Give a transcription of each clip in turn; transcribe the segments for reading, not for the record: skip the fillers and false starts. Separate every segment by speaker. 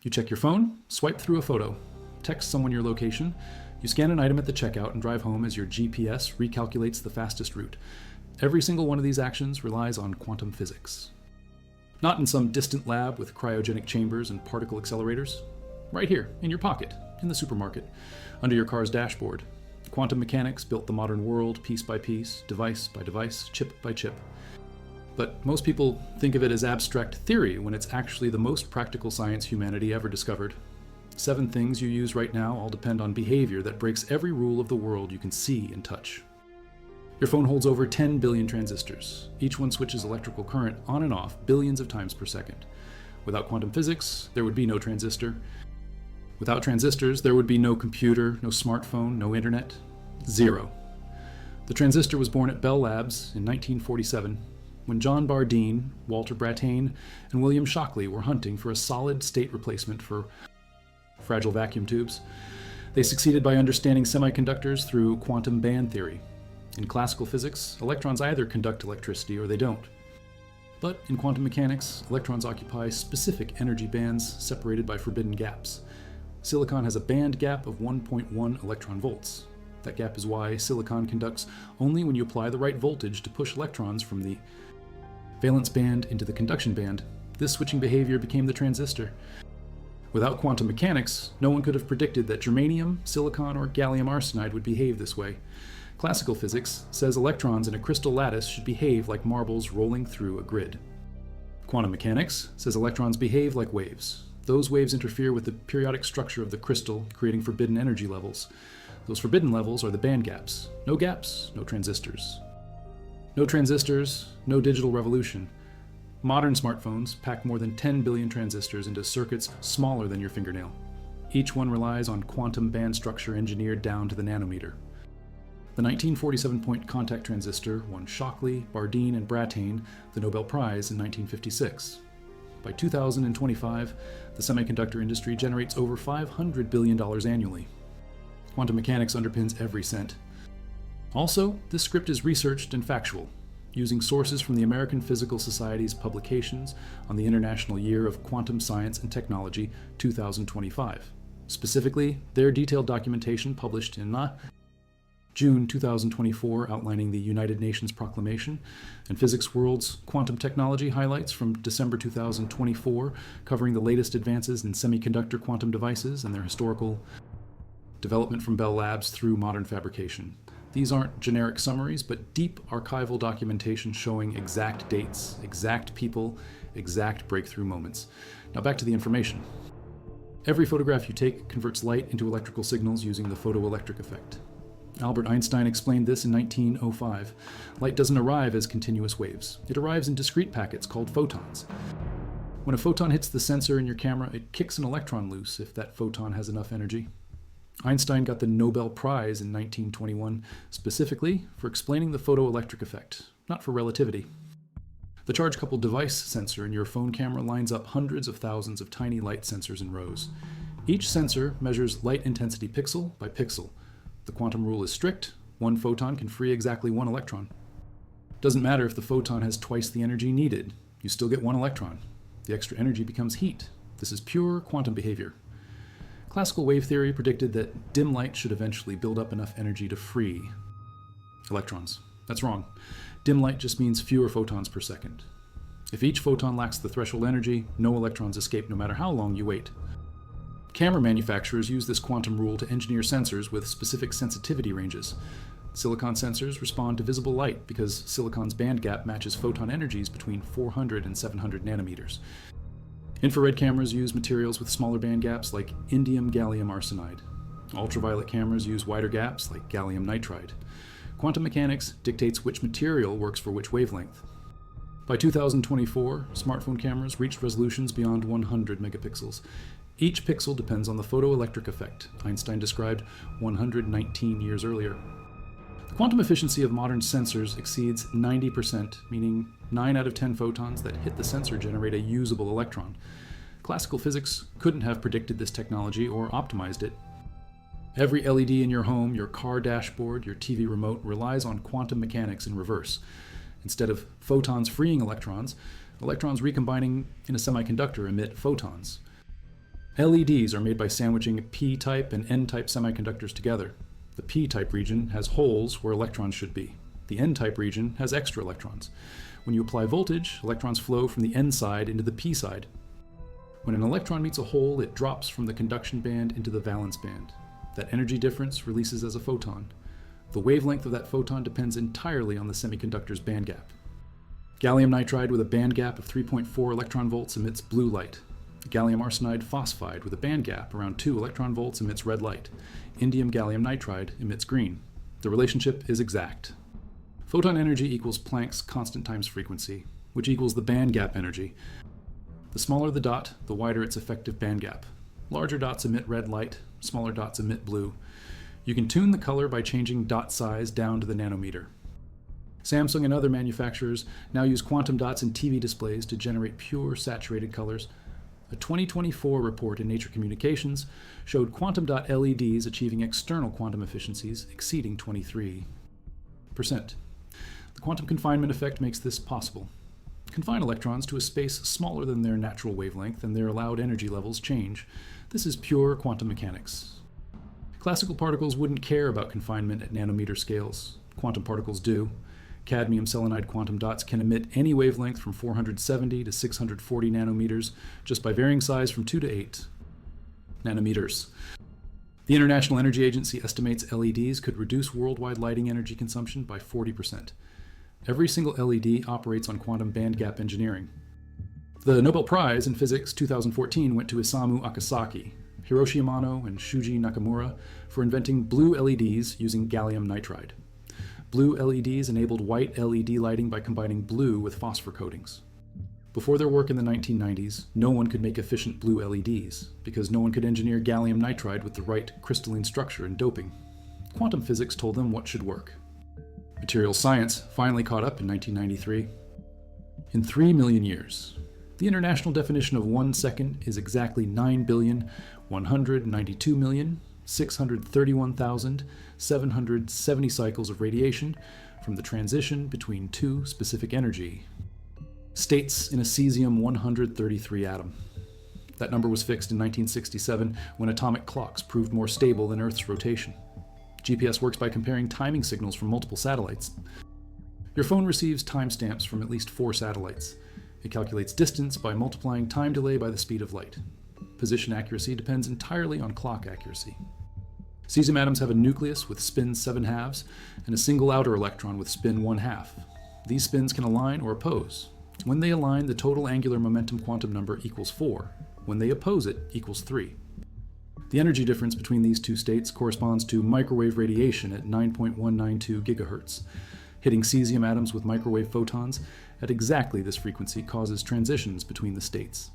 Speaker 1: You check your phone, swipe through a photo, text someone your location, you scan an item at the checkout and drive home as your GPS recalculates the fastest route. Every single one of these actions relies on quantum physics. Not in some distant lab with cryogenic chambers and particle accelerators. Right here, in your pocket, in the supermarket, under your car's dashboard. Quantum mechanics built the modern world piece by piece, device by device, chip by chip. But most people think of it as abstract theory when it's actually the most practical science humanity ever discovered. 7 things you use right now all depend on behavior that breaks every rule of the world you can see and touch. Your phone holds over 10 billion transistors. Each one switches electrical current on and off billions of times per second. Without quantum physics, there would be no transistor. Without transistors, there would be no computer, no smartphone, no internet. Zero. The transistor was born at Bell Labs in 1947, when John Bardeen, Walter Brattain, and William Shockley were hunting for a solid-state replacement for fragile vacuum tubes. They succeeded by understanding semiconductors through quantum band theory. In classical physics, electrons either conduct electricity or they don't. But in quantum mechanics, electrons occupy specific energy bands separated by forbidden gaps. Silicon has a band gap of 1.1 electron volts. That gap is why silicon conducts only when you apply the right voltage to push electrons from the valence band into the conduction band. This switching behavior became the transistor. Without quantum mechanics, no one could have predicted that germanium, silicon, or gallium arsenide would behave this way. Classical physics says electrons in a crystal lattice should behave like marbles rolling through a grid. Quantum mechanics says electrons behave like waves. Those waves interfere with the periodic structure of the crystal, creating forbidden energy levels. Those forbidden levels are the band gaps. No gaps, no transistors. No transistors, no digital revolution. Modern smartphones pack more than 10 billion transistors into circuits smaller than your fingernail. Each one relies on quantum band structure engineered down to the nanometer. The 1947-point contact transistor won Shockley, Bardeen, and Brattain the Nobel Prize in 1956. By 2025, the semiconductor industry generates over $500 billion annually. Quantum mechanics underpins every cent. Also, this script is researched and factual, using sources from the American Physical Society's publications on the International Year of Quantum Science and Technology 2025. Specifically, their detailed documentation published in June 2024 outlining the United Nations Proclamation, and Physics World's Quantum Technology Highlights from December 2024 covering the latest advances in semiconductor quantum devices and their historical development from Bell Labs through modern fabrication. These aren't generic summaries, but deep archival documentation showing exact dates, exact people, exact breakthrough moments. Now back to the information. Every photograph you take converts light into electrical signals using the photoelectric effect. Albert Einstein explained this in 1905. Light doesn't arrive as continuous waves. It arrives in discrete packets called photons. When a photon hits the sensor in your camera, it kicks an electron loose if that photon has enough energy. Einstein got the Nobel Prize in 1921 specifically for explaining the photoelectric effect, not for relativity. The charge-coupled device sensor in your phone camera lines up hundreds of thousands of tiny light sensors in rows. Each sensor measures light intensity pixel by pixel. The quantum rule is strict. One photon can free exactly one electron. Doesn't matter if the photon has twice the energy needed. You still get one electron. The extra energy becomes heat. This is pure quantum behavior. Classical wave theory predicted that dim light should eventually build up enough energy to free electrons. That's wrong. Dim light just means fewer photons per second. If each photon lacks the threshold energy, no electrons escape no matter how long you wait. Camera manufacturers use this quantum rule to engineer sensors with specific sensitivity ranges. Silicon sensors respond to visible light because silicon's band gap matches photon energies between 400 and 700 nanometers. Infrared cameras use materials with smaller band gaps like indium gallium arsenide. Ultraviolet cameras use wider gaps like gallium nitride. Quantum mechanics dictates which material works for which wavelength. By 2024, smartphone cameras reached resolutions beyond 100 megapixels. Each pixel depends on the photoelectric effect Einstein described 119 years earlier. The quantum efficiency of modern sensors exceeds 90%, meaning 9 out of 10 photons that hit the sensor generate a usable electron. Classical physics couldn't have predicted this technology or optimized it. Every LED in your home, your car dashboard, your TV remote relies on quantum mechanics in reverse. Instead of photons freeing electrons, electrons recombining in a semiconductor emit photons. LEDs are made by sandwiching p-type and n-type semiconductors together. The p-type region has holes where electrons should be. The n-type region has extra electrons. When you apply voltage, electrons flow from the n side into the p side. When an electron meets a hole, it drops from the conduction band into the valence band. That energy difference releases as a photon. The wavelength of that photon depends entirely on the semiconductor's band gap. Gallium nitride with a band gap of 3.4 electron volts emits blue light. Gallium arsenide phosphide with a band gap around 2 electron volts emits red light. Indium gallium nitride emits green. The relationship is exact. Photon energy equals Planck's constant times frequency, which equals the band gap energy. The smaller the dot, the wider its effective band gap. Larger dots emit red light, smaller dots emit blue. You can tune the color by changing dot size down to the nanometer. Samsung and other manufacturers now use quantum dots in TV displays to generate pure saturated colors. A 2024 report in Nature Communications showed quantum dot LEDs achieving external quantum efficiencies exceeding 23%. The quantum confinement effect makes this possible. Confine electrons to a space smaller than their natural wavelength and their allowed energy levels change. This is pure quantum mechanics. Classical particles wouldn't care about confinement at nanometer scales. Quantum particles do. Cadmium selenide quantum dots can emit any wavelength from 470 to 640 nanometers just by varying size from 2 to 8 nanometers. The International Energy Agency estimates LEDs could reduce worldwide lighting energy consumption by 40%. Every single LED operates on quantum bandgap engineering. The Nobel Prize in Physics 2014 went to Isamu Akasaki, Hiroshi Amano, and Shuji Nakamura for inventing blue LEDs using gallium nitride. Blue LEDs enabled white LED lighting by combining blue with phosphor coatings. Before their work in the 1990s, no one could make efficient blue LEDs because no one could engineer gallium nitride with the right crystalline structure and doping. Quantum physics told them what should work. Materials science finally caught up in 1993. In 3 million years, the international definition of 1 second is exactly 9,192,631,770 cycles of radiation from the transition between two specific energy states in a cesium-133 atom. That number was fixed in 1967 when atomic clocks proved more stable than Earth's rotation. GPS works by comparing timing signals from multiple satellites. Your phone receives timestamps from at least 4 satellites. It calculates distance by multiplying time delay by the speed of light. Position accuracy depends entirely on clock accuracy. Cesium atoms have a nucleus with spin 7/2 and a single outer electron with spin 1/2. These spins can align or oppose. When they align, the total angular momentum quantum number equals 4. When they oppose it, equals 3. The energy difference between these two states corresponds to microwave radiation at 9.192 gigahertz. Hitting cesium atoms with microwave photons at exactly this frequency causes transitions between the states.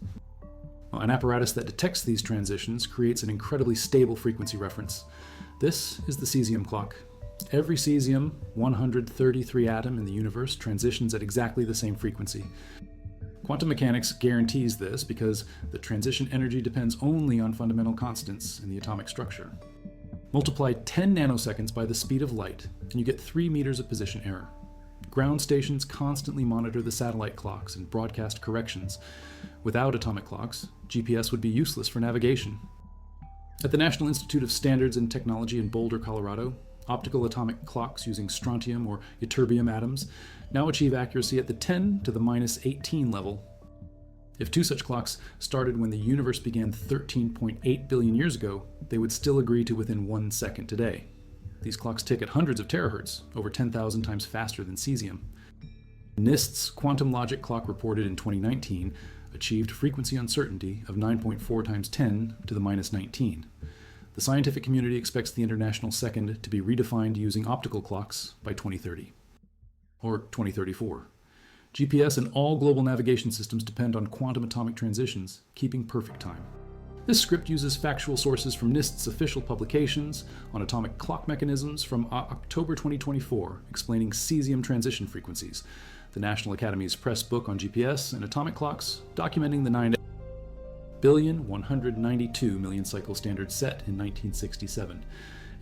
Speaker 1: An apparatus that detects these transitions creates an incredibly stable frequency reference. This is the cesium clock. Every cesium-133 atom in the universe transitions at exactly the same frequency. Quantum mechanics guarantees this because the transition energy depends only on fundamental constants in the atomic structure. Multiply 10 nanoseconds by the speed of light, and you get 3 meters of position error. Ground stations constantly monitor the satellite clocks and broadcast corrections. Without atomic clocks, GPS would be useless for navigation. At the National Institute of Standards and Technology in Boulder, Colorado, optical atomic clocks using strontium or ytterbium atoms now achieve accuracy at the 10 to the minus 18 level. If 2 such clocks started when the universe began 13.8 billion years ago, they would still agree to within 1 second today. These clocks tick at hundreds of terahertz, over 10,000 times faster than cesium. NIST's quantum logic clock reported in 2019 achieved frequency uncertainty of 9.4 times 10 to the minus 19. The scientific community expects the international second to be redefined using optical clocks by 2030. Or 2034. GPS and all global navigation systems depend on quantum atomic transitions, keeping perfect time. This script uses factual sources from NIST's official publications on atomic clock mechanisms from October 2024, explaining cesium transition frequencies, the National Academy's press book on GPS and atomic clocks, documenting the 9,192,000,000 cycle standard set in 1967,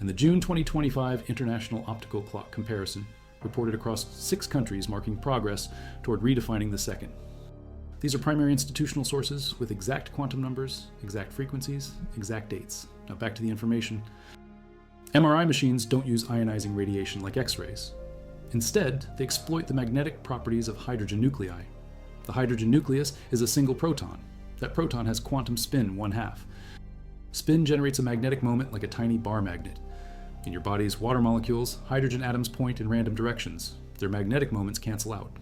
Speaker 1: and the June 2025 International Optical Clock Comparison, reported across 6 countries, marking progress toward redefining the second. These are primary institutional sources with exact quantum numbers, exact frequencies, exact dates. Now back to the information. MRI machines don't use ionizing radiation like X-rays. Instead, they exploit the magnetic properties of hydrogen nuclei. The hydrogen nucleus is a single proton. That proton has quantum spin 1/2. Spin generates a magnetic moment like a tiny bar magnet. In your body's water molecules, hydrogen atoms point in random directions. Their magnetic moments cancel out.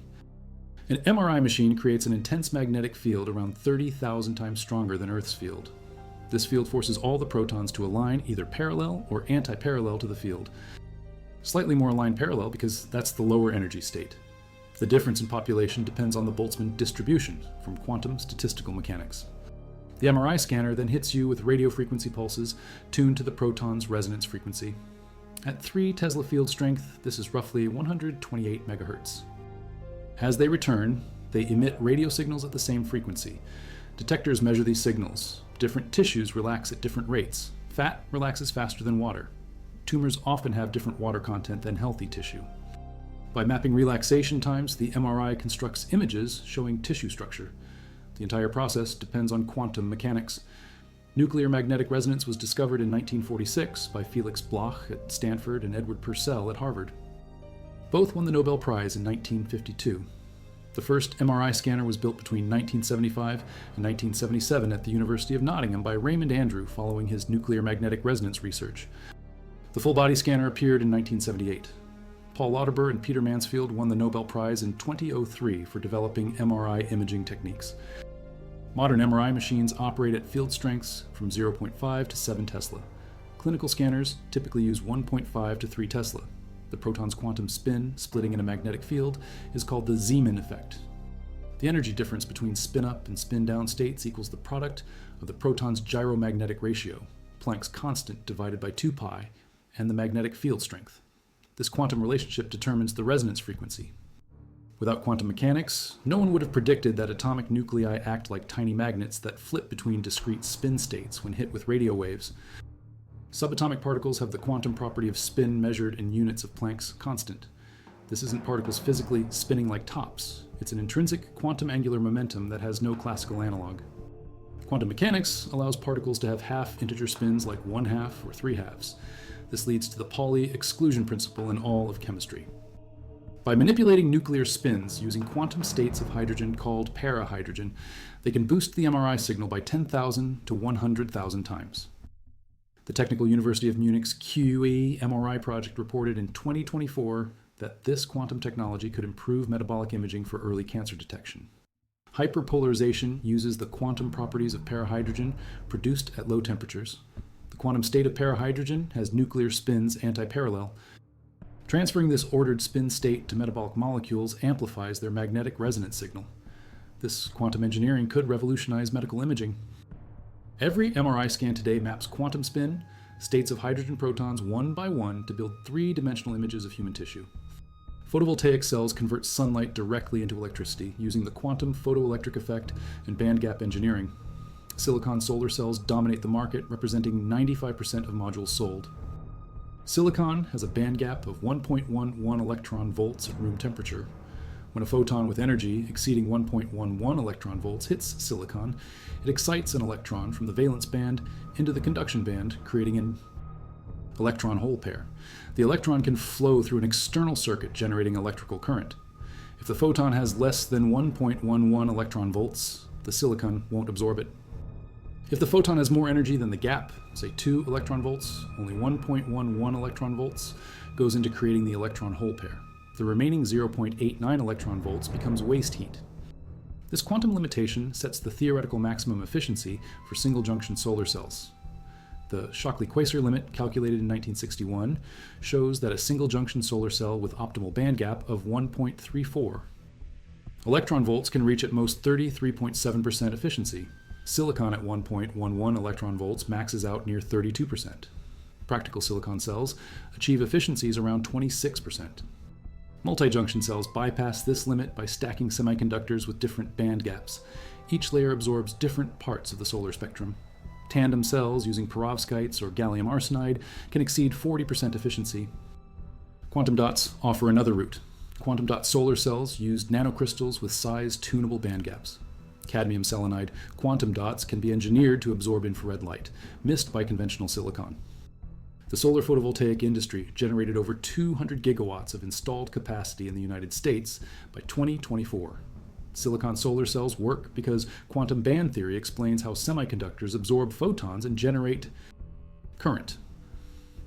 Speaker 1: An MRI machine creates an intense magnetic field around 30,000 times stronger than Earth's field. This field forces all the protons to align either parallel or anti-parallel to the field. Slightly more aligned parallel because that's the lower energy state. The difference in population depends on the Boltzmann distribution from quantum statistical mechanics. The MRI scanner then hits you with radio frequency pulses tuned to the proton's resonance frequency. At 3 Tesla field strength, this is roughly 128 megahertz. As they return, they emit radio signals at the same frequency. Detectors measure these signals. Different tissues relax at different rates. Fat relaxes faster than water. Tumors often have different water content than healthy tissue. By mapping relaxation times, the MRI constructs images showing tissue structure. The entire process depends on quantum mechanics. Nuclear magnetic resonance was discovered in 1946 by Felix Bloch at Stanford and Edward Purcell at Harvard. Both won the Nobel Prize in 1952. The first MRI scanner was built between 1975 and 1977 at the University of Nottingham by Raymond Andrew following his nuclear magnetic resonance research. The full-body scanner appeared in 1978. Paul Lauterbur and Peter Mansfield won the Nobel Prize in 2003 for developing MRI imaging techniques. Modern MRI machines operate at field strengths from 0.5 to 7 Tesla. Clinical scanners typically use 1.5 to 3 Tesla. The proton's quantum spin, splitting in a magnetic field, is called the Zeeman effect. The energy difference between spin-up and spin-down states equals the product of the proton's gyromagnetic ratio, Planck's constant divided by 2 pi, and the magnetic field strength. This quantum relationship determines the resonance frequency. Without quantum mechanics, no one would have predicted that atomic nuclei act like tiny magnets that flip between discrete spin states when hit with radio waves. Subatomic particles have the quantum property of spin measured in units of Planck's constant. This isn't particles physically spinning like tops. It's an intrinsic quantum angular momentum that has no classical analog. Quantum mechanics allows particles to have half-integer spins like 1/2 or 3/2. This leads to the Pauli exclusion principle in all of chemistry. By manipulating nuclear spins using quantum states of hydrogen called parahydrogen, they can boost the MRI signal by 10,000 to 100,000 times. The Technical University of Munich's QE MRI project reported in 2024 that this quantum technology could improve metabolic imaging for early cancer detection. Hyperpolarization uses the quantum properties of parahydrogen produced at low temperatures. The quantum state of parahydrogen has nuclear spins antiparallel. Transferring this ordered spin state to metabolic molecules amplifies their magnetic resonance signal. This quantum engineering could revolutionize medical imaging. Every MRI scan today maps quantum spin, states of hydrogen protons one by one to build 3-dimensional images of human tissue. Photovoltaic cells convert sunlight directly into electricity using the quantum photoelectric effect and bandgap engineering. Silicon solar cells dominate the market, representing 95% of modules sold. Silicon has a bandgap of 1.11 electron volts at room temperature. When a photon with energy exceeding 1.11 electron volts hits silicon, it excites an electron from the valence band into the conduction band, creating an electron-hole pair. The electron can flow through an external circuit, generating electrical current. If the photon has less than 1.11 electron volts, the silicon won't absorb it. If the photon has more energy than the gap, say 2 electron volts, only 1.11 electron volts goes into creating the electron-hole pair. The remaining 0.89 electron volts becomes waste heat. This quantum limitation sets the theoretical maximum efficiency for single-junction solar cells. The Shockley-Queisser limit, calculated in 1961, shows that a single-junction solar cell with optimal bandgap of 1.34. Electron volts can reach at most 33.7% efficiency. Silicon at 1.11 electron volts maxes out near 32%. Practical silicon cells achieve efficiencies around 26%. Multi-junction cells bypass this limit by stacking semiconductors with different band gaps. Each layer absorbs different parts of the solar spectrum. Tandem cells using perovskites or gallium arsenide can exceed 40% efficiency. Quantum dots offer another route. Quantum dot solar cells use nanocrystals with size-tunable band gaps. cadmium selenide, quantum dots can be engineered to absorb infrared light, missed by conventional silicon. The solar photovoltaic industry generated over 200 gigawatts of installed capacity in the United States by 2024. Silicon solar cells work because quantum band theory explains how semiconductors absorb photons and generate current.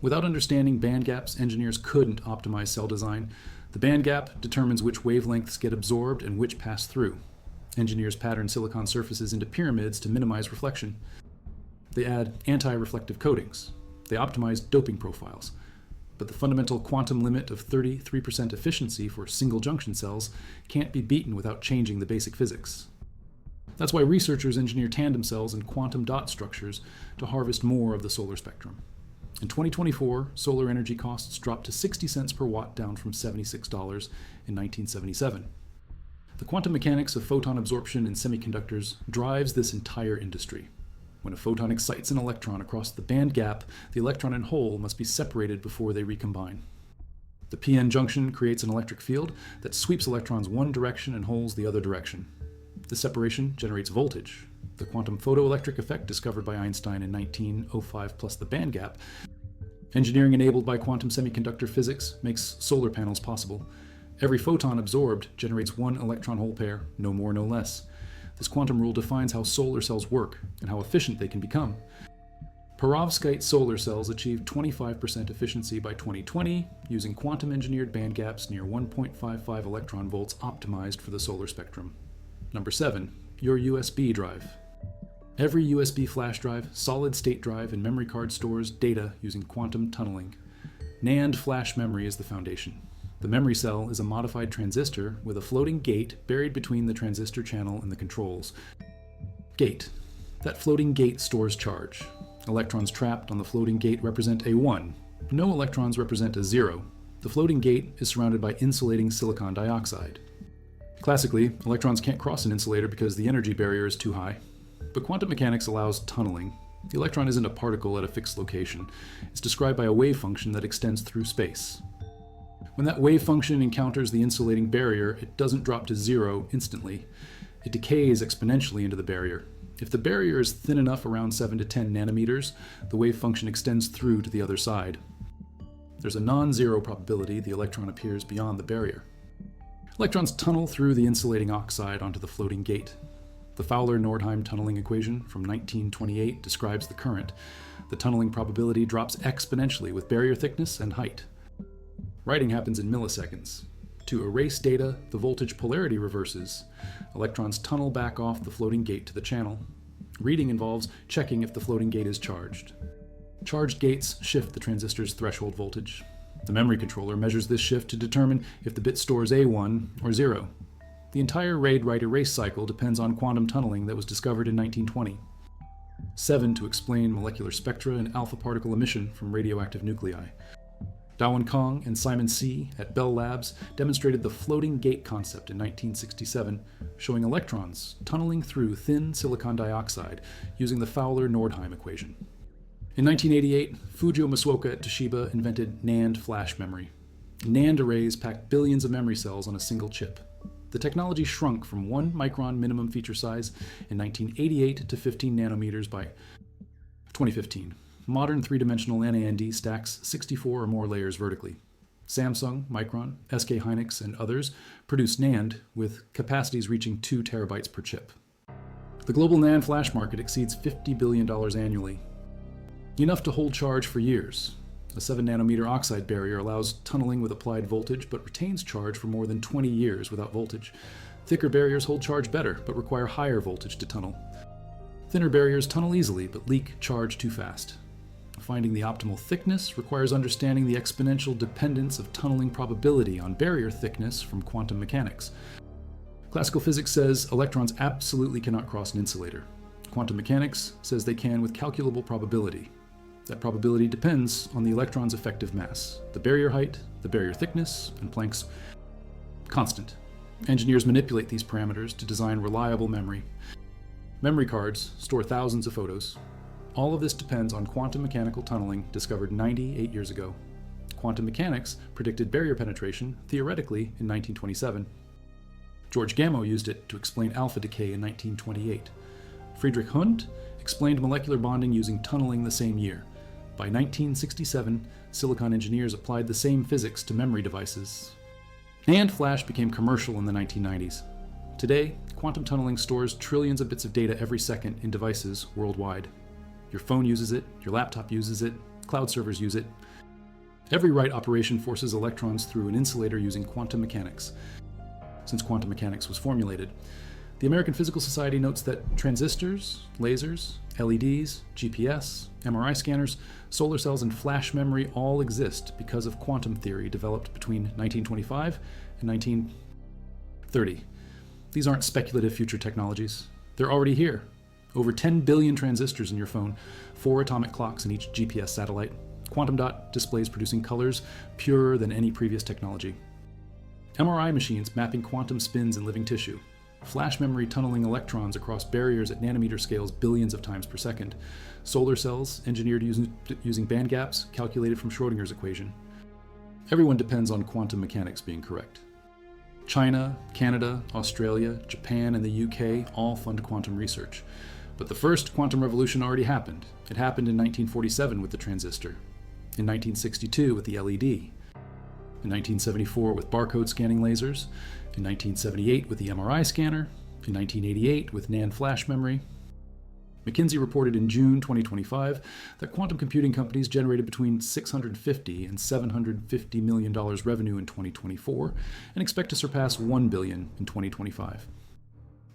Speaker 1: Without understanding band gaps, engineers couldn't optimize cell design. The band gap determines which wavelengths get absorbed and which pass through. Engineers pattern silicon surfaces into pyramids to minimize reflection. They add anti-reflective coatings. They optimize doping profiles. But the fundamental quantum limit of 33% efficiency for single junction cells can't be beaten without changing the basic physics. That's why researchers engineer tandem cells and quantum dot structures to harvest more of the solar spectrum. In 2024, solar energy costs dropped to 60 cents per watt, down from $76 in 1977. The quantum mechanics of photon absorption in semiconductors drives this entire industry. When a photon excites an electron across the band gap, the electron and hole must be separated before they recombine. The p-n junction creates an electric field that sweeps electrons one direction and holes the other direction. The separation generates voltage. The quantum photoelectric effect discovered by Einstein in 1905 plus the band gap. Engineering enabled by quantum semiconductor physics makes solar panels possible. Every photon absorbed generates one electron-hole pair, no more, no less. This quantum rule defines how solar cells work and how efficient they can become. Perovskite solar cells achieved 25% efficiency by 2020 using quantum-engineered band gaps near 1.55 electron volts optimized for the solar spectrum. Number 7. Your USB drive. Every USB flash drive, solid-state drive, and memory card stores data using quantum tunneling. NAND flash memory is the foundation. The memory cell is a modified transistor with a floating gate buried between the transistor channel and the controls. Gate. That floating gate stores charge. Electrons trapped on the floating gate represent a 1. No electrons represent a 0. The floating gate is surrounded by insulating silicon dioxide. Classically, electrons can't cross an insulator because the energy barrier is too high. But quantum mechanics allows tunneling. The electron isn't a particle at a fixed location. It's described by a wave function that extends through space. When that wave function encounters the insulating barrier, it doesn't drop to 0 instantly. It decays exponentially into the barrier. If the barrier is thin enough, around 7 to 10 nanometers, the wave function extends through to the other side. There's a non-zero probability the electron appears beyond the barrier. Electrons tunnel through the insulating oxide onto the floating gate. The Fowler-Nordheim tunneling equation from 1928 describes the current. The tunneling probability drops exponentially with barrier thickness and height. Writing happens in milliseconds. To erase data, the voltage polarity reverses. Electrons tunnel back off the floating gate to the channel. Reading involves checking if the floating gate is charged. Charged gates shift the transistor's threshold voltage. The memory controller measures this shift to determine if the bit stores A1 or 0. The entire read-write-erase cycle depends on quantum tunneling that was discovered in 1920. 7. To explain molecular spectra and alpha particle emission from radioactive nuclei. Dawen Kong and Simon C. at Bell Labs demonstrated the floating gate concept in 1967, showing electrons tunneling through thin silicon dioxide using the Fowler-Nordheim equation. In 1988, Fujio Masuoka at Toshiba invented NAND flash memory. NAND arrays pack billions of memory cells on a single chip. The technology shrunk from 1 micron minimum feature size in 1988 to 15 nanometers by 2015. Modern three-dimensional NAND stacks 64 or more layers vertically. Samsung, Micron, SK Hynix, and others produce NAND with capacities reaching 2 terabytes per chip. The global NAND flash market exceeds $50 billion annually. Enough to hold charge for years. A 7-nanometer oxide barrier allows tunneling with applied voltage, but retains charge for more than 20 years without voltage. Thicker barriers hold charge better, but require higher voltage to tunnel. Thinner barriers tunnel easily, but leak charge too fast. Finding the optimal thickness requires understanding the exponential dependence of tunneling probability on barrier thickness from quantum mechanics. Classical physics says electrons absolutely cannot cross an insulator. Quantum mechanics says they can with calculable probability. That probability depends on the electron's effective mass, the barrier height, the barrier thickness, and Planck's constant. Engineers manipulate these parameters to design reliable memory. Memory cards store thousands of photos. All of this depends on quantum mechanical tunneling discovered 98 years ago. Quantum mechanics predicted barrier penetration, theoretically, in 1927. George Gamow used it to explain alpha decay in 1928. Friedrich Hund explained molecular bonding using tunneling the same year. By 1967, silicon engineers applied the same physics to memory devices. And flash became commercial in the 1990s. Today, quantum tunneling stores trillions of bits of data every second in devices worldwide. Your phone uses it, your laptop uses it, cloud servers use it. Every write operation forces electrons through an insulator using quantum mechanics. Since quantum mechanics was formulated, the American Physical Society notes that transistors, lasers, LEDs, GPS, MRI scanners, solar cells, and flash memory all exist because of quantum theory developed between 1925 and 1930. These aren't speculative future technologies. They're already here. Over 10 billion transistors in your phone, 4 atomic clocks in each GPS satellite, quantum dot displays producing colors purer than any previous technology. MRI machines mapping quantum spins in living tissue. Flash memory tunneling electrons across barriers at nanometer scales billions of times per second. Solar cells engineered using band gaps calculated from Schrödinger's equation. Everyone depends on quantum mechanics being correct. China, Canada, Australia, Japan, and the UK all fund quantum research. But the first quantum revolution already happened. It happened in 1947 with the transistor, in 1962 with the LED, in 1974 with barcode scanning lasers, in 1978 with the MRI scanner, in 1988 with NAND flash memory. McKinsey reported in June 2025 that quantum computing companies generated between $650 and $750 million revenue in 2024 and expect to surpass $1 billion in 2025.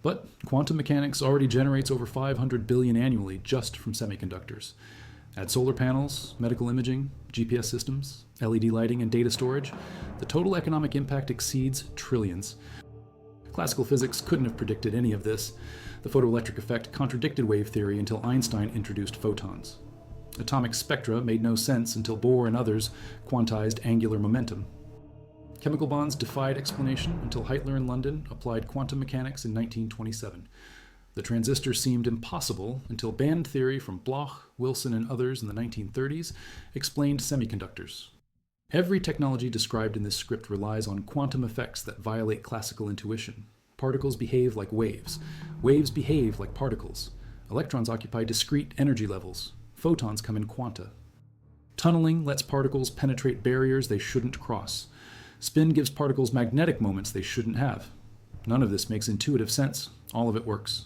Speaker 1: But quantum mechanics already generates over $500 billion annually just from semiconductors. Add solar panels, medical imaging, GPS systems, LED lighting, and data storage, the total economic impact exceeds trillions. Classical physics couldn't have predicted any of this. The photoelectric effect contradicted wave theory until Einstein introduced photons. Atomic spectra made no sense until Bohr and others quantized angular momentum. Chemical bonds defied explanation until Heitler in London applied quantum mechanics in 1927. The transistor seemed impossible until band theory from Bloch, Wilson, and others in the 1930s explained semiconductors. Every technology described in this script relies on quantum effects that violate classical intuition. Particles behave like waves. Waves behave like particles. Electrons occupy discrete energy levels. Photons come in quanta. Tunneling lets particles penetrate barriers they shouldn't cross. Spin gives particles magnetic moments they shouldn't have. None of this makes intuitive sense. All of it works.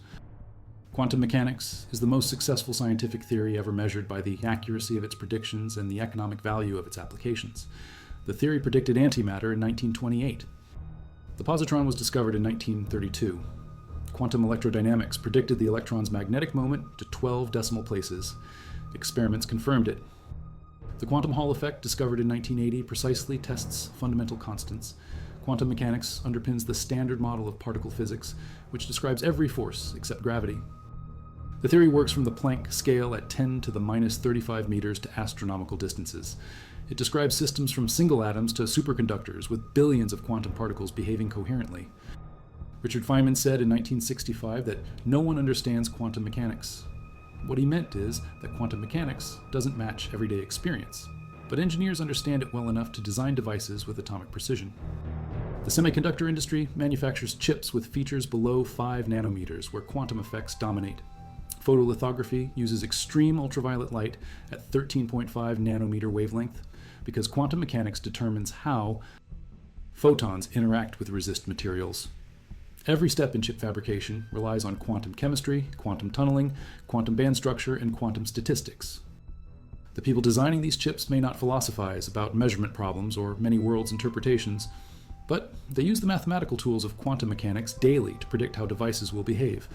Speaker 1: Quantum mechanics is the most successful scientific theory ever measured by the accuracy of its predictions and the economic value of its applications. The theory predicted antimatter in 1928. The positron was discovered in 1932. Quantum electrodynamics predicted the electron's magnetic moment to 12 decimal places. Experiments confirmed it. The quantum Hall effect, discovered in 1980, precisely tests fundamental constants. Quantum mechanics underpins the standard model of particle physics, which describes every force except gravity. The theory works from the Planck scale at 10 to the minus 35 meters to astronomical distances. It describes systems from single atoms to superconductors with billions of quantum particles behaving coherently. Richard Feynman said in 1965 that no one understands quantum mechanics. What he meant is that quantum mechanics doesn't match everyday experience, but engineers understand it well enough to design devices with atomic precision. The semiconductor industry manufactures chips with features below 5 nanometers, where quantum effects dominate. Photolithography uses extreme ultraviolet light at 13.5 nanometer wavelength because quantum mechanics determines how photons interact with resist materials. Every step in chip fabrication relies on quantum chemistry, quantum tunneling, quantum band structure, and quantum statistics. The people designing these chips may not philosophize about measurement problems or many worlds interpretations, but they use the mathematical tools of quantum mechanics daily to predict how devices will behave.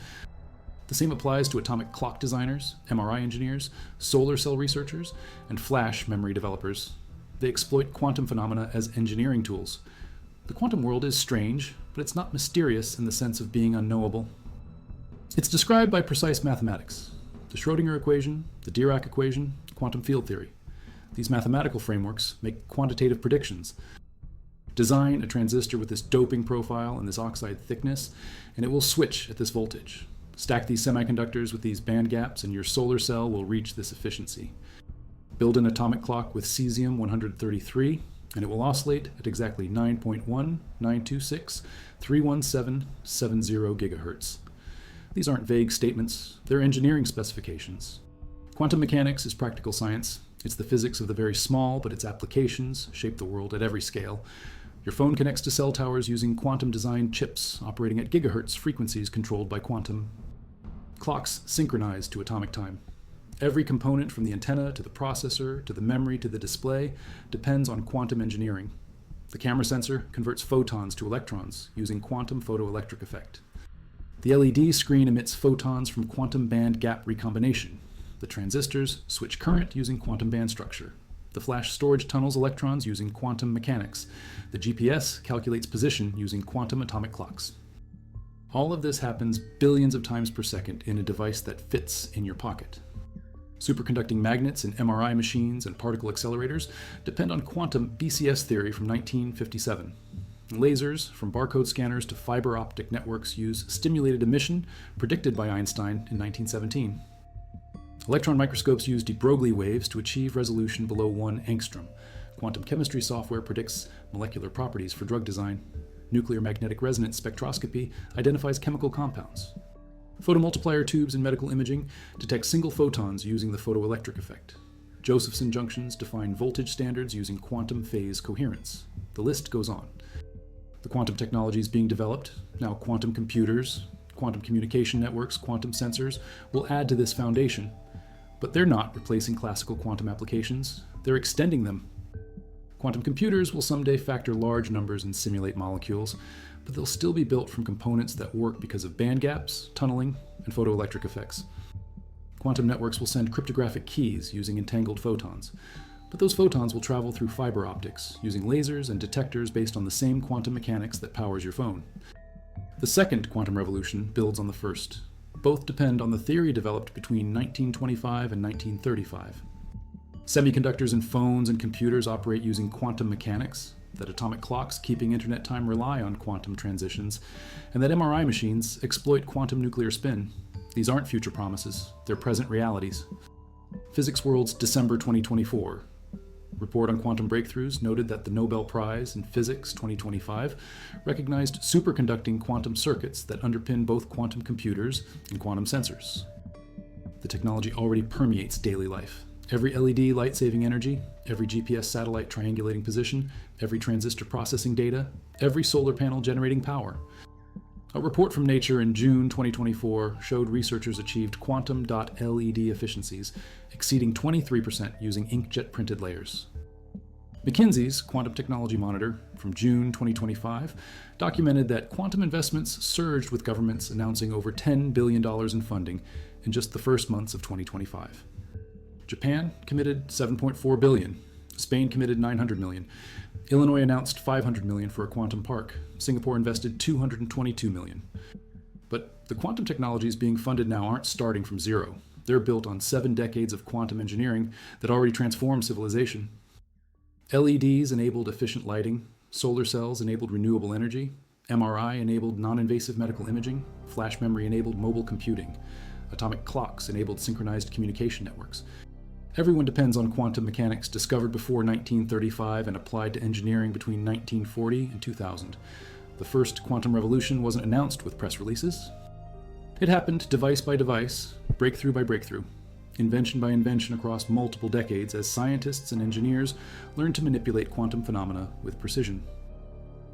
Speaker 1: The same applies to atomic clock designers, MRI engineers, solar cell researchers, and flash memory developers. They exploit quantum phenomena as engineering tools. The quantum world is strange, but it's not mysterious in the sense of being unknowable. It's described by precise mathematics: the Schrödinger equation, the Dirac equation, quantum field theory. These mathematical frameworks make quantitative predictions. Design a transistor with this doping profile and this oxide thickness, and it will switch at this voltage. Stack these semiconductors with these band gaps, and your solar cell will reach this efficiency. Build an atomic clock with cesium-133, and it will oscillate at exactly 9.1926.31770 gigahertz. These aren't vague statements, they're engineering specifications. Quantum mechanics is practical science. It's the physics of the very small, but its applications shape the world at every scale. Your phone connects to cell towers using quantum-designed chips operating at gigahertz frequencies controlled by quantum. Clocks synchronize to atomic time. Every component from the antenna to the processor to the memory to the display depends on quantum engineering. The camera sensor converts photons to electrons using quantum photoelectric effect. The LED screen emits photons from quantum band gap recombination. The transistors switch current using quantum band structure. The flash storage tunnels electrons using quantum mechanics. The GPS calculates position using quantum atomic clocks. All of this happens billions of times per second in a device that fits in your pocket. Superconducting magnets in MRI machines and particle accelerators depend on quantum BCS theory from 1957. Lasers, from barcode scanners to fiber optic networks, use stimulated emission predicted by Einstein in 1917. Electron microscopes use de Broglie waves to achieve resolution below 1 angstrom. Quantum chemistry software predicts molecular properties for drug design. Nuclear magnetic resonance spectroscopy identifies chemical compounds. Photomultiplier tubes in medical imaging detect single photons using the photoelectric effect. Josephson junctions define voltage standards using quantum phase coherence. The list goes on. The quantum technologies being developed, now quantum computers, quantum communication networks, quantum sensors, will add to this foundation. But they're not replacing classical quantum applications, they're extending them. Quantum computers will someday factor large numbers and simulate molecules, but they'll still be built from components that work because of band gaps, tunneling, and photoelectric effects. Quantum networks will send cryptographic keys using entangled photons, but those photons will travel through fiber optics, using lasers and detectors based on the same quantum mechanics that powers your phone. The second quantum revolution builds on the first. Both depend on the theory developed between 1925 and 1935. Semiconductors in phones and computers operate using quantum mechanics, that atomic clocks keeping internet time rely on quantum transitions, and that MRI machines exploit quantum nuclear spin. These aren't future promises, they're present realities. Physics World's December 2024 report on quantum breakthroughs noted that the Nobel Prize in Physics 2025 recognized superconducting quantum circuits that underpin both quantum computers and quantum sensors. The technology already permeates daily life. Every LED light-saving energy, every GPS satellite triangulating position, every transistor processing data, every solar panel generating power. A report from Nature in June 2024 showed researchers achieved quantum dot LED efficiencies exceeding 23% using inkjet printed layers. McKinsey's Quantum Technology Monitor from June 2025 documented that quantum investments surged with governments announcing over $10 billion in funding in just the first months of 2025. Japan committed $7.4 billion. Spain committed $900 million. Illinois announced $500 million for a quantum park. Singapore invested $222 million. But the quantum technologies being funded now aren't starting from zero. They're built on 7 decades of quantum engineering that already transformed civilization. LEDs enabled efficient lighting, solar cells enabled renewable energy, MRI enabled non-invasive medical imaging, flash memory enabled mobile computing, atomic clocks enabled synchronized communication networks. Everyone depends on quantum mechanics discovered before 1935 and applied to engineering between 1940 and 2000. The first quantum revolution wasn't announced with press releases. It happened device by device, breakthrough by breakthrough, invention by invention across multiple decades as scientists and engineers learned to manipulate quantum phenomena with precision.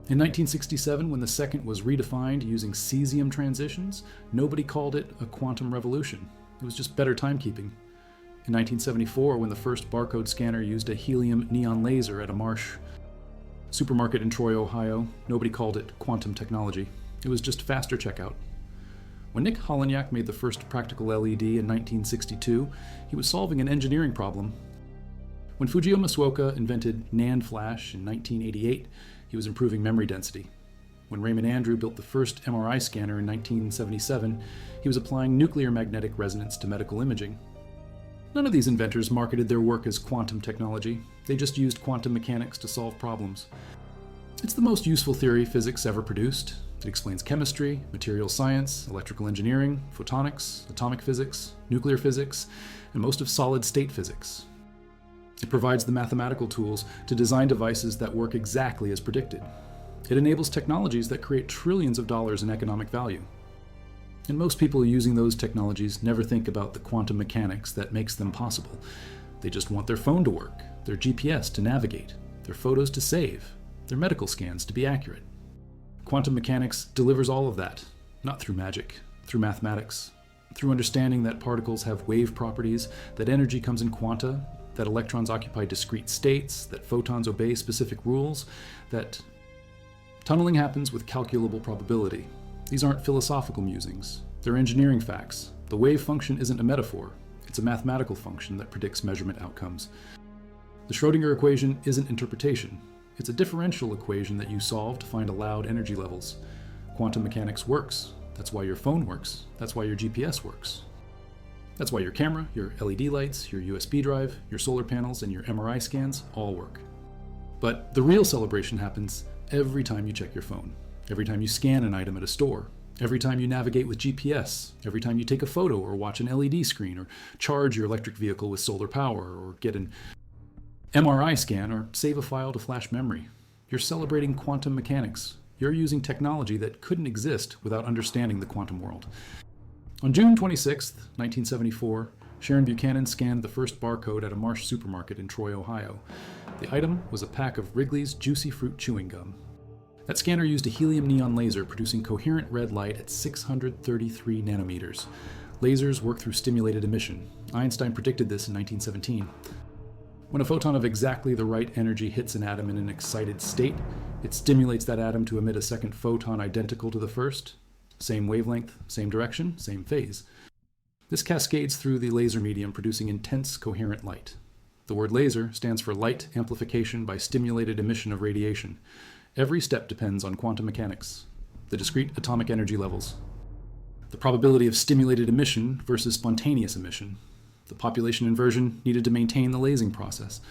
Speaker 1: In 1967, when the second was redefined using cesium transitions, nobody called it a quantum revolution. It was just better timekeeping. In 1974, when the first barcode scanner used a helium neon laser at a Marsh supermarket in Troy, Ohio, nobody called it quantum technology. It was just faster checkout. When Nick Holonyak made the first practical LED in 1962, he was solving an engineering problem. When Fujio Masuoka invented NAND flash in 1988, he was improving memory density. When Raymond Andrew built the first MRI scanner in 1977, he was applying nuclear magnetic resonance to medical imaging. None of these inventors marketed their work as quantum technology. They just used quantum mechanics to solve problems. It's the most useful theory physics ever produced. It explains chemistry, material science, electrical engineering, photonics, atomic physics, nuclear physics, and most of solid-state physics. It provides the mathematical tools to design devices that work exactly as predicted. It enables technologies that create trillions of dollars in economic value. And most people using those technologies never think about the quantum mechanics that makes them possible. They just want their phone to work, their GPS to navigate, their photos to save, their medical scans to be accurate. Quantum mechanics delivers all of that, not through magic, through mathematics, through understanding that particles have wave properties, that energy comes in quanta, that electrons occupy discrete states, that photons obey specific rules, that tunneling happens with calculable probability. These aren't philosophical musings, they're engineering facts. The wave function isn't a metaphor, it's a mathematical function that predicts measurement outcomes. The Schrödinger equation isn't interpretation, it's a differential equation that you solve to find allowed energy levels. Quantum mechanics works, that's why your phone works, that's why your GPS works. That's why your camera, your LED lights, your USB drive, your solar panels, and your MRI scans all work. But the real celebration happens every time you check your phone, every time you scan an item at a store, every time you navigate with GPS, every time you take a photo or watch an LED screen or charge your electric vehicle with solar power or get an MRI scan or save a file to flash memory. You're celebrating quantum mechanics. You're using technology that couldn't exist without understanding the quantum world. On June 26, 1974, Sharon Buchanan scanned the first barcode at a Marsh supermarket in Troy, Ohio. The item was a pack of Wrigley's Juicy Fruit chewing gum. That scanner used a helium neon laser producing coherent red light at 633 nanometers. Lasers work through stimulated emission. Einstein predicted this in 1917. When a photon of exactly the right energy hits an atom in an excited state, it stimulates that atom to emit a second photon identical to the first. Same wavelength, same direction, same phase. This cascades through the laser medium, producing intense, coherent light. The word laser stands for light amplification by stimulated emission of radiation. Every step depends on quantum mechanics, the discrete atomic energy levels, the probability of stimulated emission versus spontaneous emission, the population inversion needed to maintain the lasing process.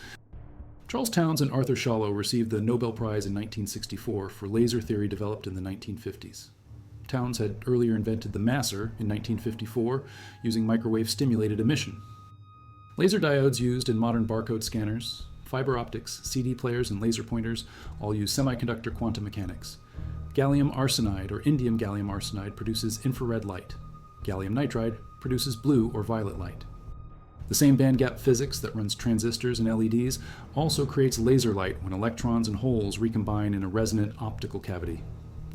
Speaker 1: Charles Townes and Arthur Schawlow received the Nobel Prize in 1964 for laser theory developed in the 1950s. Townes had earlier invented the masser in 1954 using microwave stimulated emission. Laser diodes used in modern barcode scanners, fiber optics, CD players, and laser pointers all use semiconductor quantum mechanics. Gallium arsenide or indium gallium arsenide produces infrared light. Gallium nitride produces blue or violet light. The same bandgap physics that runs transistors and LEDs also creates laser light when electrons and holes recombine in a resonant optical cavity.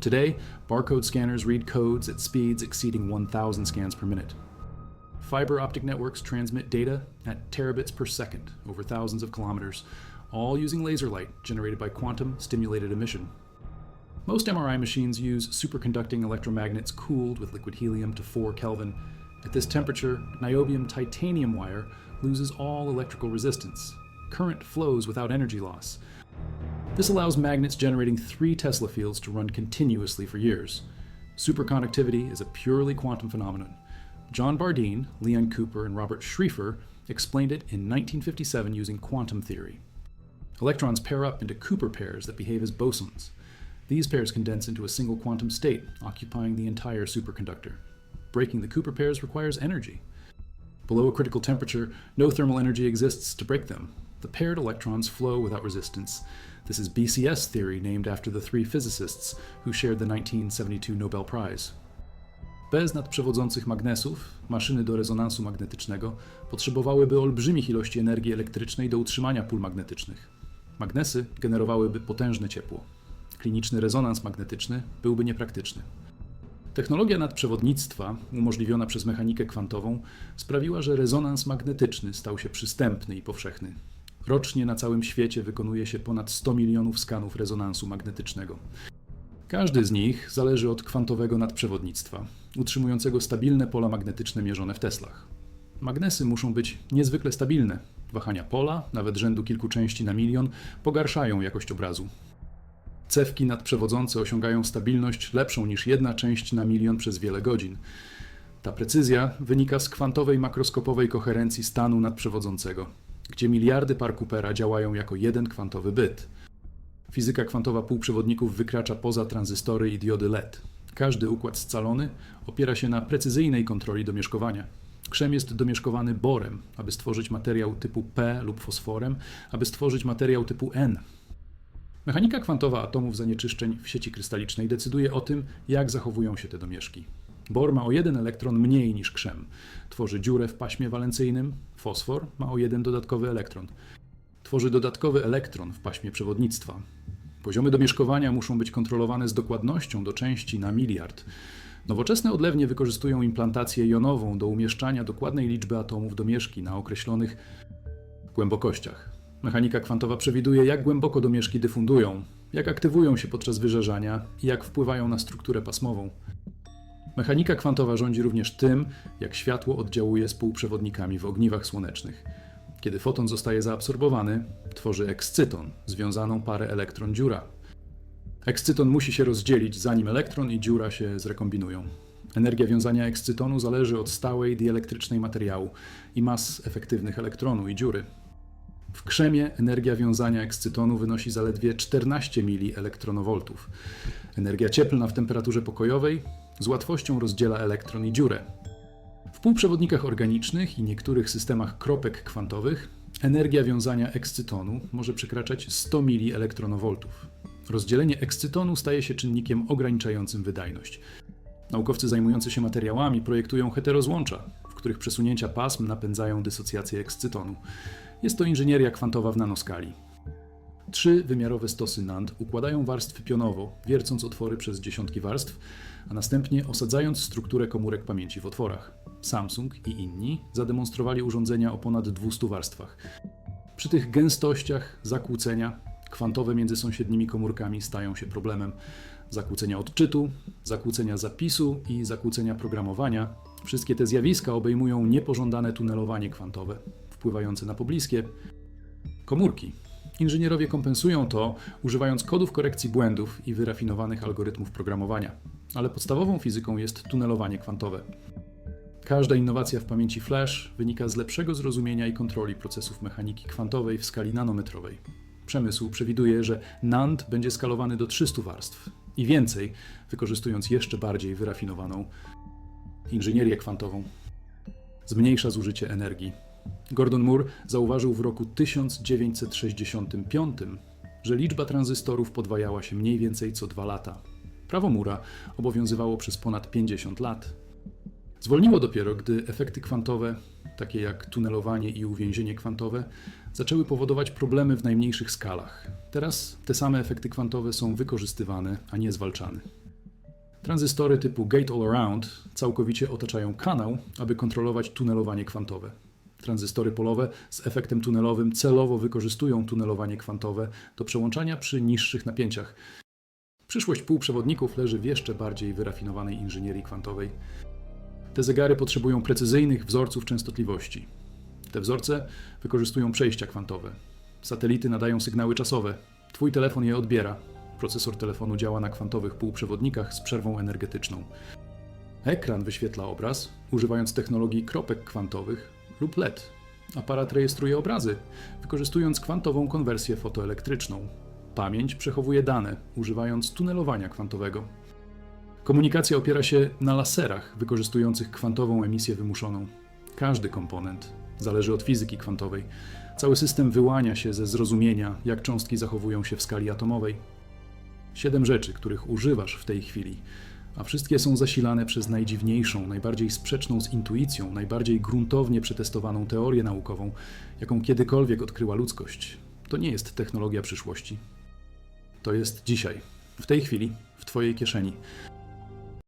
Speaker 1: Today, barcode scanners read codes at speeds exceeding 1,000 scans per minute. Fiber optic networks transmit data at terabits per second over thousands of kilometers, all using laser light generated by quantum stimulated emission. Most MRI machines use superconducting electromagnets cooled with liquid helium to 4 Kelvin. At this temperature, niobium titanium wire loses all electrical resistance. Current flows without energy loss. This allows magnets generating 3 Tesla fields to run continuously for years. Superconductivity is a purely quantum phenomenon. John Bardeen, Leon Cooper, and Robert Schrieffer explained it in 1957 using quantum theory. Electrons pair up into Cooper pairs that behave as bosons. These pairs condense into a single quantum state, occupying the entire superconductor. Breaking the Cooper pairs requires energy. Below a critical temperature, no thermal energy exists to break them. The paired electrons flow without resistance. This is BCS theory, named after the 3 physicists who shared the 1972 Nobel Prize. Bez nadprzewodzących magnesów, maszyny do rezonansu magnetycznego potrzebowałyby olbrzymich ilości energii elektrycznej do utrzymania pól magnetycznych. Magnesy generowałyby potężne ciepło. Kliniczny rezonans magnetyczny byłby niepraktyczny. Technologia nadprzewodnictwa, umożliwiona przez mechanikę kwantową, sprawiła, że rezonans magnetyczny stał się przystępny i powszechny. Rocznie na całym świecie wykonuje się ponad 100 milionów skanów rezonansu magnetycznego. Każdy z nich zależy od kwantowego nadprzewodnictwa, utrzymującego stabilne pola magnetyczne mierzone w teslach. Magnesy muszą być niezwykle stabilne. Wahania pola, nawet rzędu kilku części na milion, pogarszają jakość obrazu. Cewki nadprzewodzące osiągają stabilność lepszą niż 1 część na milion przez wiele godzin. Ta precyzja wynika z kwantowej makroskopowej koherencji stanu nadprzewodzącego, gdzie miliardy par Coopera działają jako jeden kwantowy byt. Fizyka kwantowa półprzewodników wykracza poza tranzystory i diody LED. Każdy układ scalony opiera się na precyzyjnej kontroli domieszkowania. Krzem jest domieszkowany borem, aby stworzyć materiał typu P lub fosforem, aby stworzyć materiał typu N. Mechanika kwantowa atomów zanieczyszczeń w sieci krystalicznej decyduje o tym, jak zachowują się te domieszki. Bor ma o 1 elektron mniej niż krzem. Tworzy dziurę w paśmie walencyjnym. Fosfor ma o 1 dodatkowy elektron. Tworzy dodatkowy elektron w paśmie przewodnictwa. Poziomy domieszkowania muszą być kontrolowane z dokładnością do części na miliard. Nowoczesne odlewnie wykorzystują implantację jonową do umieszczania dokładnej liczby atomów domieszki na określonych głębokościach. Mechanika kwantowa przewiduje, jak głęboko domieszki dyfundują, jak aktywują się podczas wyżerzania i jak wpływają na strukturę pasmową. Mechanika kwantowa rządzi również tym, jak światło oddziałuje z półprzewodnikami w ogniwach słonecznych. Kiedy foton zostaje zaabsorbowany, tworzy ekscyton, związaną parę elektron-dziura. Ekscyton musi się rozdzielić, zanim elektron i dziura się zrekombinują. Energia wiązania ekscytonu zależy od stałej dielektrycznej materiału i mas efektywnych elektronu i dziury. W krzemie energia wiązania ekscytonu wynosi zaledwie 14 milielektronowoltów. Energia cieplna w temperaturze pokojowej z łatwością rozdziela elektron i dziurę. W półprzewodnikach organicznych i niektórych systemach kropek kwantowych energia wiązania ekscytonu może przekraczać 100 milielektronowoltów. Rozdzielenie ekscytonu staje się czynnikiem ograniczającym wydajność. Naukowcy zajmujący się materiałami projektują heterozłącza, w których przesunięcia pasm napędzają dysocjację ekscytonu. Jest to inżynieria kwantowa w nanoskali. 3-wymiarowe stosy NAND układają warstwy pionowo, wiercąc otwory przez dziesiątki warstw, a następnie osadzając strukturę komórek pamięci w otworach. Samsung i inni zademonstrowali urządzenia o ponad 200 warstwach. Przy tych gęstościach zakłócenia kwantowe między sąsiednimi komórkami stają się problemem. Zakłócenia odczytu, zakłócenia zapisu i zakłócenia programowania. Wszystkie te zjawiska obejmują niepożądane tunelowanie kwantowe, wpływające na pobliskie komórki. Inżynierowie kompensują to, używając kodów korekcji błędów i wyrafinowanych algorytmów programowania. Ale podstawową fizyką jest tunelowanie kwantowe. Każda innowacja w pamięci flash wynika z lepszego zrozumienia i kontroli procesów mechaniki kwantowej w skali nanometrowej. Przemysł przewiduje, że NAND będzie skalowany do 300 warstw i więcej, wykorzystując jeszcze bardziej wyrafinowaną inżynierię kwantową. Zmniejsza zużycie energii. Gordon Moore zauważył w roku 1965, że liczba tranzystorów podwajała się mniej więcej co 2 lata. Prawo Moore'a obowiązywało przez ponad 50 lat. Zwolniło dopiero, gdy efekty kwantowe, takie jak tunelowanie i uwięzienie kwantowe, zaczęły powodować problemy w najmniejszych skalach. Teraz te same efekty kwantowe są wykorzystywane, a nie zwalczane. Tranzystory typu gate-all-around całkowicie otaczają kanał, aby kontrolować tunelowanie kwantowe. Tranzystory polowe z efektem tunelowym celowo wykorzystują tunelowanie kwantowe do przełączania przy niższych napięciach. Przyszłość półprzewodników leży w jeszcze bardziej wyrafinowanej inżynierii kwantowej. Te zegary potrzebują precyzyjnych wzorców częstotliwości. Te wzorce wykorzystują przejścia kwantowe. Satelity nadają sygnały czasowe. Twój telefon je odbiera. Procesor telefonu działa na kwantowych półprzewodnikach z przerwą energetyczną. Ekran wyświetla obraz, używając technologii kropek kwantowych lub LED. Aparat rejestruje obrazy, wykorzystując kwantową konwersję fotoelektryczną. Pamięć przechowuje dane, używając tunelowania kwantowego. Komunikacja opiera się na laserach wykorzystujących kwantową emisję wymuszoną. Każdy komponent zależy od fizyki kwantowej. Cały system wyłania się ze zrozumienia, jak cząstki zachowują się w skali atomowej. 7 rzeczy, których używasz w tej chwili, a wszystkie są zasilane przez najdziwniejszą, najbardziej sprzeczną z intuicją, najbardziej gruntownie przetestowaną teorię naukową, jaką kiedykolwiek odkryła ludzkość. To nie jest technologia przyszłości. To jest dzisiaj, w tej chwili, w twojej kieszeni.